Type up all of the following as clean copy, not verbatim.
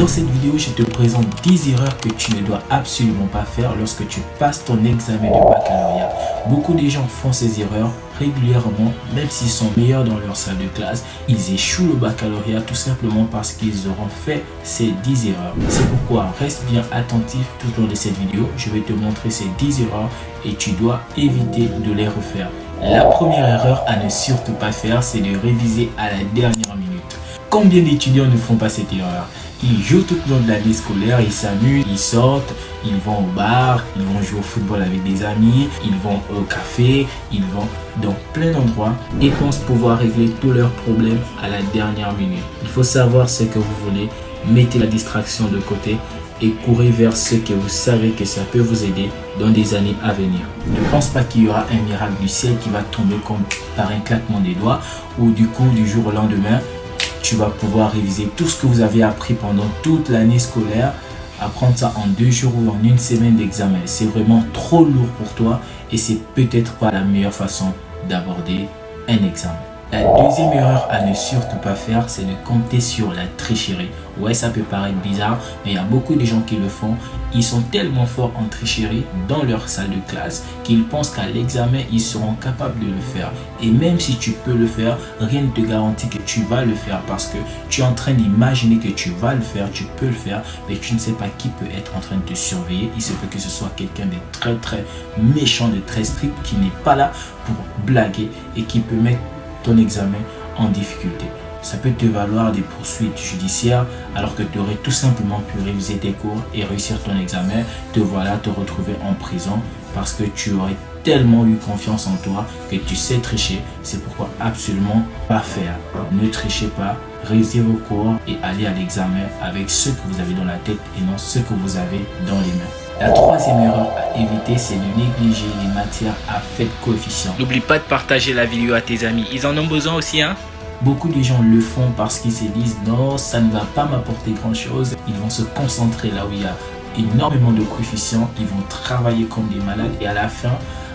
Dans cette vidéo, je te présente 10 erreurs que tu ne dois absolument pas faire lorsque tu passes ton examen de baccalauréat. Beaucoup de gens font ces erreurs régulièrement, même s'ils sont meilleurs dans leur salle de classe, ils échouent le baccalauréat tout simplement parce qu'ils auront fait ces 10 erreurs. C'est pourquoi reste bien attentif tout au long de cette vidéo. Je vais te montrer ces 10 erreurs et tu dois éviter de les refaire. La première erreur à ne surtout pas faire, c'est de réviser à la dernière minute. Combien d'étudiants ne font pas cette erreur? Ils jouent tout le long de l'année scolaire, ils s'amusent, ils sortent, ils vont au bar, ils vont jouer au football avec des amis, ils vont au café, ils vont dans plein d'endroits et pensent pouvoir régler tous leurs problèmes à la dernière minute. Il faut savoir ce que vous voulez, mettez la distraction de côté et courez vers ce que vous savez que ça peut vous aider dans des années à venir. Ne pense pas qu'il y aura un miracle du ciel qui va tomber comme par un claquement des doigts ou du coup du jour au lendemain, tu vas pouvoir réviser tout ce que vous avez appris pendant toute l'année scolaire, apprendre ça en 2 jours ou en 1 semaine d'examen. C'est vraiment trop lourd pour toi et c'est peut-être pas la meilleure façon d'aborder un examen. La deuxième erreur à ne surtout pas faire, c'est de compter sur la tricherie. Ouais, ça peut paraître bizarre, mais il y a beaucoup de gens qui le font. Ils sont tellement forts en tricherie dans leur salle de classe qu'ils pensent qu'à l'examen, ils seront capables de le faire. Et même si tu peux le faire, rien ne te garantit que tu vas le faire parce que tu es en train d'imaginer que tu vas le faire, tu peux le faire, mais tu ne sais pas qui peut être en train de te surveiller. Il se peut que ce soit quelqu'un de très méchant, de très strict, qui n'est pas là pour blaguer et qui peut mettre ton examen en difficulté. Ça peut te valoir des poursuites judiciaires alors que tu aurais tout simplement pu réviser tes cours et réussir ton examen. Te voilà te retrouver en prison parce que tu aurais tellement eu confiance en toi que tu sais tricher. C'est pourquoi absolument pas faire. Ne trichez pas, révisez vos cours et allez à l'examen avec ce que vous avez dans la tête et non ce que vous avez dans les mains. La troisième erreur à éviter, c'est de négliger les matières à faible coefficient. N'oublie pas de partager la vidéo à tes amis, ils en ont besoin aussi, hein. Beaucoup de gens le font parce qu'ils se disent non, ça ne va pas m'apporter grand chose. Ils vont se concentrer là où il y a énormément de coefficients, ils vont travailler comme des malades et à la fin,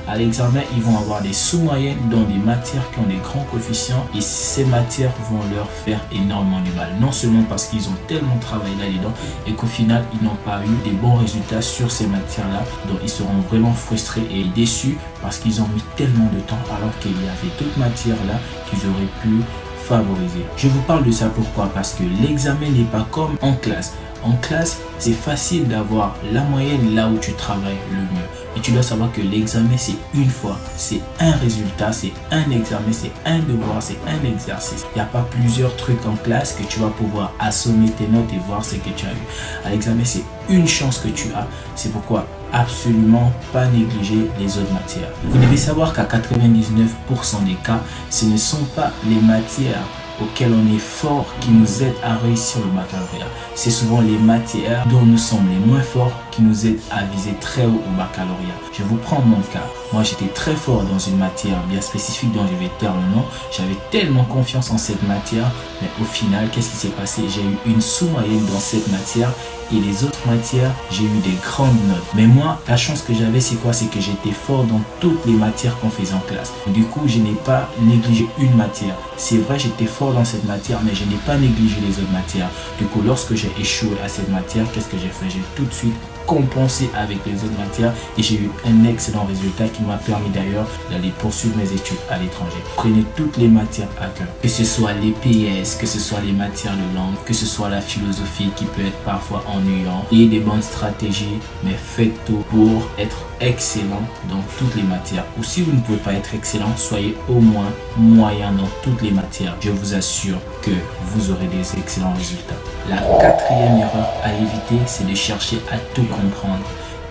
à l'examen, ils vont avoir des sous-moyennes dans des matières qui ont des grands coefficients et ces matières vont leur faire énormément de mal. Non seulement parce qu'ils ont tellement travaillé là-dedans et qu'au final, ils n'ont pas eu des bons résultats sur ces matières-là. Donc, ils seront vraiment frustrés et déçus parce qu'ils ont mis tellement de temps alors qu'il y avait d'autres matières-là qu'ils auraient pu favoriser. Je vous parle de ça pourquoi? Parce que l'examen n'est pas comme en classe. En classe, c'est facile d'avoir la moyenne là où tu travailles le mieux. Et tu dois savoir que l'examen, c'est une fois, c'est un résultat, c'est un examen, c'est un devoir, c'est un exercice. Il n'y a pas plusieurs trucs en classe que tu vas pouvoir assommer tes notes et voir ce que tu as eu. À l'examen, c'est une chance que tu as. C'est pourquoi absolument pas négliger les autres matières. Vous devez savoir qu'à 99% des cas, ce ne sont pas les matières auxquelles on est fort qui nous aident à réussir le baccalauréat. C'est souvent les matières dont nous sommes les moins forts qui nous aident à viser très haut au baccalauréat. Je vous prends mon cas. Moi, j'étais très fort dans une matière bien spécifique dont je vais taire le nom. J'avais tellement confiance en cette matière, mais au final, qu'est-ce qui s'est passé? J'ai eu une sous-moyenne dans cette matière et les autres matières, j'ai eu des grandes notes. Mais moi, la chance que j'avais, c'est quoi? C'est que j'étais fort dans toutes les matières qu'on faisait en classe. Du coup, je n'ai pas négligé une matière. C'est vrai, j'étais fort dans cette matière, mais je n'ai pas négligé les autres matières. Du coup, lorsque j'ai échoué à cette matière, qu'est-ce que j'ai fait? J'ai tout de suite compensé avec les autres matières et j'ai eu un excellent résultat qui m'a permis d'ailleurs d'aller poursuivre mes études à l'étranger. Prenez toutes les matières à cœur, que ce soit les PS, que ce soit les matières de langue, que ce soit la philosophie qui peut être parfois ennuyant et des bonnes stratégies, mais faites tout pour être excellent dans toutes les matières. Ou si vous ne pouvez pas être excellent, soyez au moins moyen dans toutes les matières. Je vous assure que vous aurez des excellents résultats. La quatrième erreur à éviter, c'est de chercher à tout comprendre.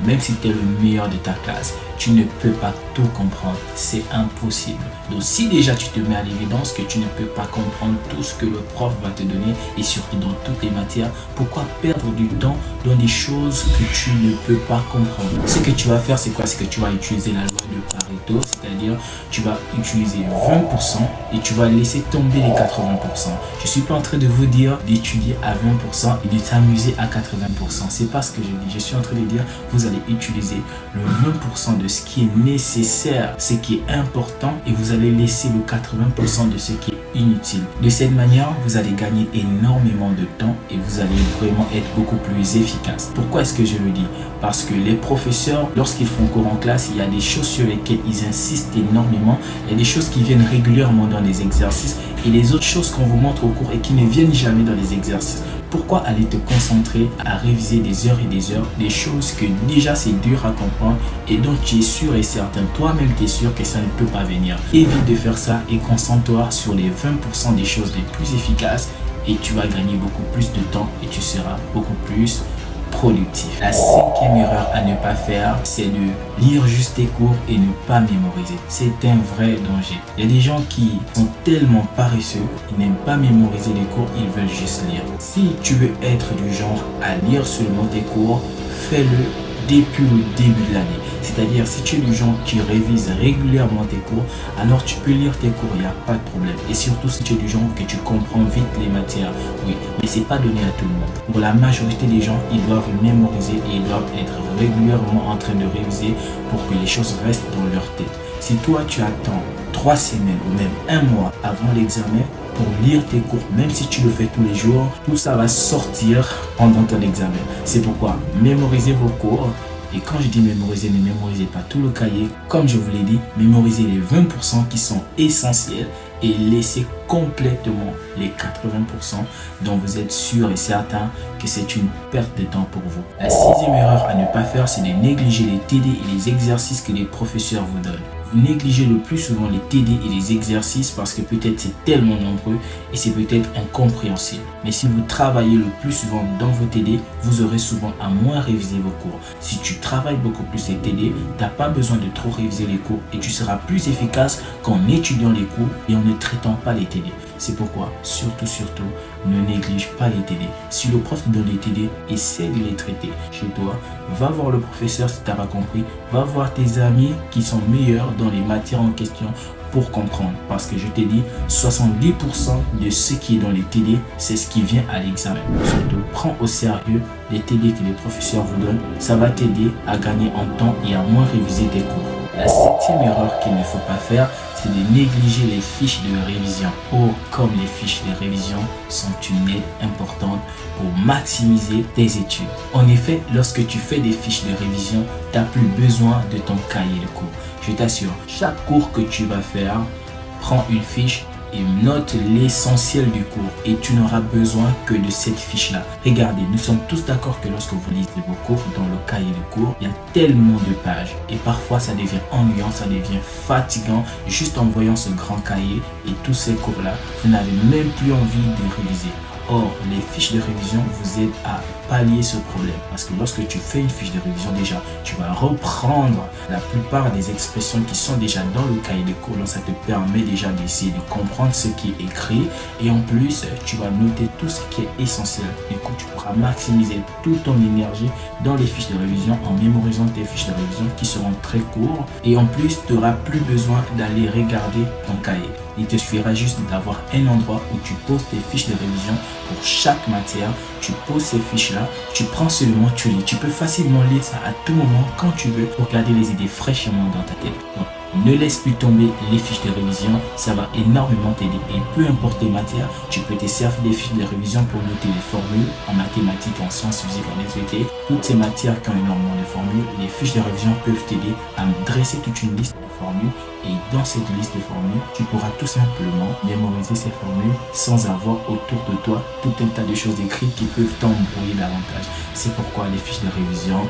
Même si tu es le meilleur de ta classe, tu ne peux pas tout comprendre. C'est impossible. Donc si déjà tu te mets à l'évidence que tu ne peux pas comprendre tout ce que le prof va te donner et surtout dans toutes les matières, pourquoi perdre du temps dans des choses que tu ne peux pas comprendre? Ce que tu vas faire, c'est quoi? C'est que tu vas utiliser la loi de Pareto, c'est-à-dire tu vas utiliser 20% et tu vas laisser tomber les 80%. Je ne suis pas en train de vous dire d'étudier à 20% et de t'amuser à 80%. C'est pas ce que je dis. Je suis en train de dire vous allez utiliser le 20% de ce qui est nécessaire, ce qui est important, et vous allez laisser le 80% de ce qui est inutile. De cette manière, vous allez gagner énormément de temps et vous allez vraiment être beaucoup plus efficace. Pourquoi est-ce que je le dis? Parce que les professeurs, lorsqu'ils font cours en classe, il y a des choses sur lesquelles ils insistent énormément. Il y a des choses qui viennent régulièrement dans les exercices et les autres choses qu'on vous montre au cours et qui ne viennent jamais dans les exercices. Pourquoi aller te concentrer à réviser des heures et des heures, des choses que déjà c'est dur à comprendre et dont tu es sûr et certain, toi-même tu es sûr que ça ne peut pas venir. Évite de faire ça et concentre-toi sur les 20% des choses les plus efficaces et tu vas gagner beaucoup plus de temps et tu seras beaucoup plus productif. La cinquième erreur à ne pas faire, c'est de lire juste tes cours et ne pas mémoriser. C'est un vrai danger. Il y a des gens qui sont tellement paresseux, ils n'aiment pas mémoriser les cours, ils veulent juste lire. Si tu veux être du genre à lire seulement tes cours, fais-le depuis le début de l'année. C'est-à-dire, si tu es du genre qui révise régulièrement tes cours, alors tu peux lire tes cours, il n'y a pas de problème. Et surtout, si tu es du genre que tu comprends vite les matières, oui, mais c'est pas donné à tout le monde. Pour la majorité des gens, ils doivent mémoriser et ils doivent être régulièrement en train de réviser pour que les choses restent dans leur tête. Si toi, tu attends 3 semaines ou même 1 mois avant l'examen pour lire tes cours, même si tu le fais tous les jours, tout ça va sortir pendant ton examen. C'est pourquoi mémorisez vos cours. Et quand je dis mémoriser, ne mémorisez pas tout le cahier. Comme je vous l'ai dit, mémorisez les 20% qui sont essentiels et laissez complètement les 80% dont vous êtes sûr et certain que c'est une perte de temps pour vous. La 6e erreur à ne pas faire, c'est de négliger les TD et les exercices que les professeurs vous donnent. Vous négligez le plus souvent les TD et les exercices parce que peut-être c'est tellement nombreux et c'est peut-être incompréhensible. Mais si vous travaillez le plus souvent dans vos TD, vous aurez souvent à moins réviser vos cours. Si tu travailles beaucoup plus les TD, tu n'as pas besoin de trop réviser les cours et tu seras plus efficace qu'en étudiant les cours et en ne traitant pas les TD. C'est pourquoi, surtout, ne néglige pas les TD. Si le prof te donne les TD, essaie de les traiter chez toi. Va voir le professeur si tu n'as pas compris. Va voir tes amis qui sont meilleurs dans les matières en question pour comprendre. Parce que je t'ai dit, 70% de ce qui est dans les TD, c'est ce qui vient à l'examen. Surtout, prends au sérieux les TD que les professeurs vous donnent. Ça va t'aider à gagner en temps et à moins réviser tes cours. La 7e erreur qu'il ne faut pas faire, c'est de négliger les fiches de révision. Oh, comme les fiches de révision sont une aide importante pour maximiser tes études. En effet, lorsque tu fais des fiches de révision, tu n'as plus besoin de ton cahier de cours. Je t'assure, chaque cours que tu vas faire, prends une fiche et note l'essentiel du cours et tu n'auras besoin que de cette fiche-là. Regardez, nous sommes tous d'accord que lorsque vous lisez vos cours dans le cahier de cours, il y a tellement de pages et parfois ça devient ennuyant, ça devient fatigant juste en voyant ce grand cahier et tous ces cours-là, vous n'avez même plus envie de réviser. Or, les fiches de révision vous aident à pallier ce problème. Parce que lorsque tu fais une fiche de révision déjà, tu vas reprendre la plupart des expressions qui sont déjà dans le cahier de cours. Donc, ça te permet déjà d'essayer de comprendre ce qui est écrit. Et en plus, tu vas noter tout ce qui est essentiel. Du coup, tu pourras maximiser toute ton énergie dans les fiches de révision en mémorisant tes fiches de révision qui seront très courtes. Et en plus, tu n'auras plus besoin d'aller regarder ton cahier. Il te suffira juste d'avoir un endroit où tu poses tes fiches de révision pour chaque matière. Tu poses ces fiches-là, tu prends seulement, tu lis. Tu peux facilement lire ça à tout moment, quand tu veux, pour garder les idées fraîchement dans ta tête. Donc, ne laisse plus tomber les fiches de révision, ça va énormément t'aider. Et peu importe les matières, tu peux te servir des fiches de révision pour noter les formules en mathématiques, en sciences physiques, en SVT. Toutes ces matières qui ont énormément de formules, les fiches de révision peuvent t'aider à dresser toute une liste de formules. Et dans cette liste de formules, tu pourras tout simplement mémoriser ces formules sans avoir autour de toi tout un tas de choses écrites qui peuvent t'embrouiller davantage. C'est pourquoi les fiches de révision.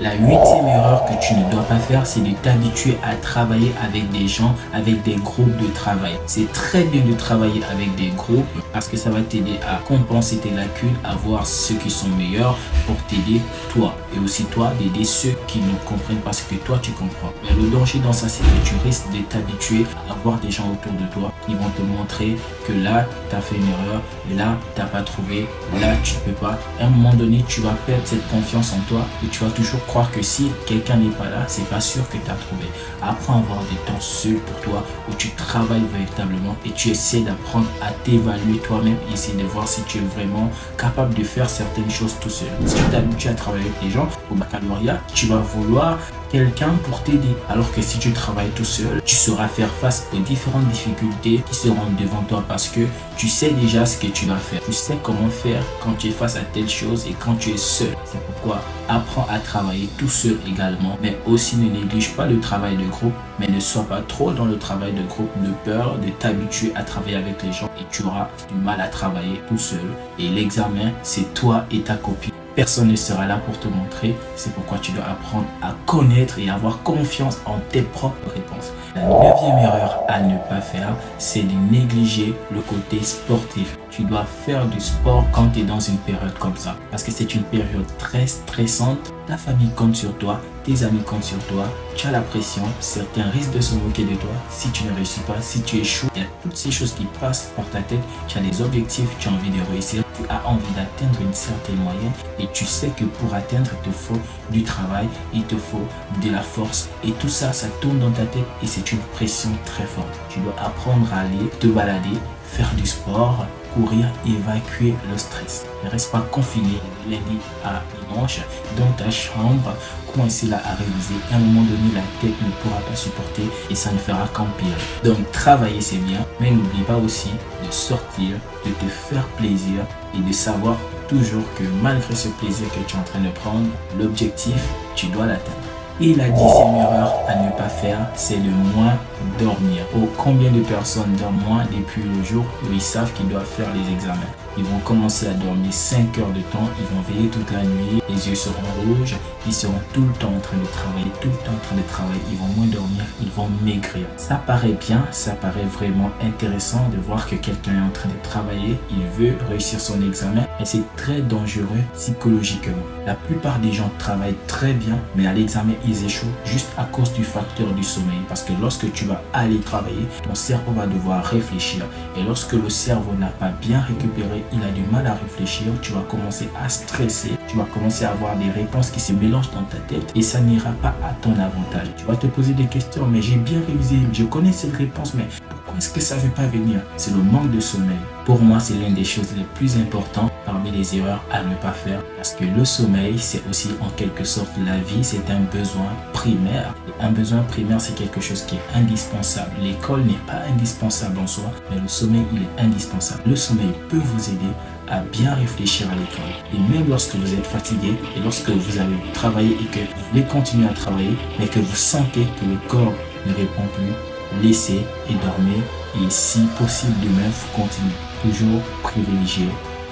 La 8e erreur que tu ne dois pas faire, c'est de t'habituer à travailler avec des gens, avec des groupes de travail. C'est très bien de travailler avec des groupes parce que ça va t'aider à compenser tes lacunes, à voir ceux qui sont meilleurs pour t'aider toi. Et aussi toi, d'aider ceux qui ne comprennent pas ce que toi tu comprends. Mais le danger dans ça, c'est que tu risques de t'habituer à avoir des gens autour de toi qui vont te montrer que là, tu as fait une erreur, là, tu n'as pas trouvé, là, tu ne peux pas. À un moment donné, tu vas perdre cette confiance en toi et tu vas toujours croire que si quelqu'un n'est pas là, c'est pas sûr que tu as trouvé. Apprends à avoir des temps seuls pour toi où tu travailles véritablement et tu essaies d'apprendre à t'évaluer toi-même et essayer de voir si tu es vraiment capable de faire certaines choses tout seul. Si tu t'habitues à travailler avec des gens au baccalauréat, tu vas vouloir quelqu'un pour t'aider. Alors que si tu travailles tout seul, tu sauras faire face aux différentes difficultés qui seront devant toi parce que tu sais déjà ce que tu dois faire. Tu sais comment faire quand tu es face à telle chose et quand tu es seul. C'est pourquoi apprends à travailler tout seul également, mais aussi ne néglige pas le travail de groupe, mais ne sois pas trop dans le travail de groupe de peur de t'habituer à travailler avec les gens et tu auras du mal à travailler tout seul. Et l'examen, c'est toi et ta copie. Personne ne sera là pour te montrer. C'est pourquoi tu dois apprendre à connaître et avoir confiance en tes propres réponses. La 9e erreur à ne pas faire, c'est de négliger le côté sportif. Tu dois faire du sport quand tu es dans une période comme ça. Parce que c'est une période très stressante. Ta famille compte sur toi, tes amis comptent sur toi. Tu as la pression, certains risquent de se moquer de toi si tu ne réussis pas, si tu échoues. Il y a toutes ces choses qui passent par ta tête. Tu as des objectifs, tu as envie de réussir. Tu as envie d'atteindre une certaine moyenne et tu sais que pour atteindre, il te faut du travail, il te faut de la force et tout ça, ça tourne dans ta tête et c'est une pression très forte. Tu dois apprendre à aller te balader, faire du sport, courir, évacuer le stress. Ne reste pas confiné de lundi à dimanche dans ta chambre, coincé là à réviser. À un moment donné, la tête ne pourra pas supporter et ça ne fera qu'empirer. Donc travailler c'est bien, mais n'oublie pas aussi de sortir, de te faire plaisir et de savoir toujours que malgré ce plaisir que tu es en train de prendre, l'objectif, tu dois l'atteindre. Et la 10e erreur à ne pas faire, c'est de moins dormir. Oh, combien de personnes dorment moins depuis le jour où ils savent qu'ils doivent faire les examens? Ils vont commencer à dormir 5 heures de temps, ils vont veiller toute la nuit, les yeux seront rouges, ils seront tout le temps en train de travailler, ils vont moins dormir, ils vont maigrir. Ça paraît bien, ça paraît vraiment intéressant de voir que quelqu'un est en train de travailler, il veut réussir son examen, mais c'est très dangereux psychologiquement. La plupart des gens travaillent très bien, mais à l'examen, ils échouent juste à cause du facteur du sommeil. Parce que lorsque tu vas aller travailler, ton cerveau va devoir réfléchir. Et lorsque le cerveau n'a pas bien récupéré, il a du mal à réfléchir, tu vas commencer à stresser, tu vas commencer à avoir des réponses qui se mélangent dans ta tête et ça n'ira pas à ton avantage. Tu vas te poser des questions, mais j'ai bien révisé, je connais cette réponse, mais pourquoi est-ce que ça ne veut pas venir? C'est le manque de sommeil. Pour moi, c'est l'une des choses les plus importantes parmi les erreurs à ne pas faire parce que le sommeil, c'est aussi en quelque sorte la vie, c'est un besoin primaire. Et un besoin primaire, c'est quelque chose qui est indispensable. L'école n'est pas indispensable en soi, mais le sommeil, il est indispensable. Le sommeil peut vous aider à bien réfléchir à l'école. Et même lorsque vous êtes fatigué et lorsque vous avez travaillé et que vous voulez continuer à travailler, mais que vous sentez que le corps ne répond plus, laissez et dormez. Et si possible demain, vous continuez. Toujours privilégier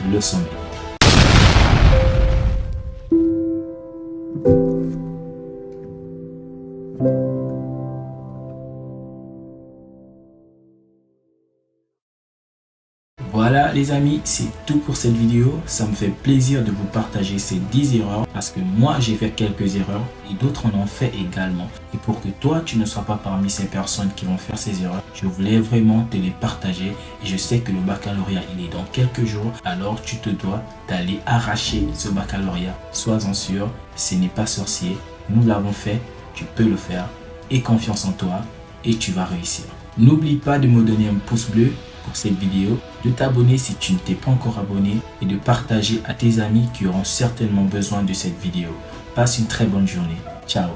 le sommeil. Voilà les amis, c'est tout pour cette vidéo. Ça me fait plaisir de vous partager ces 10 erreurs parce que moi j'ai fait quelques erreurs et d'autres en ont fait également. Et pour que toi tu ne sois pas parmi ces personnes qui vont faire ces erreurs, je voulais vraiment te les partager et je sais que le baccalauréat il est dans quelques jours, alors tu te dois d'aller arracher ce baccalauréat. Sois-en sûr, ce n'est pas sorcier, nous l'avons fait, tu peux le faire. Aie confiance en toi et tu vas réussir. N'oublie pas de me donner un pouce bleu pour cette vidéo, de t'abonner si tu ne t'es pas encore abonné et de partager à tes amis qui auront certainement besoin de cette vidéo. Passe une très bonne journée. Ciao.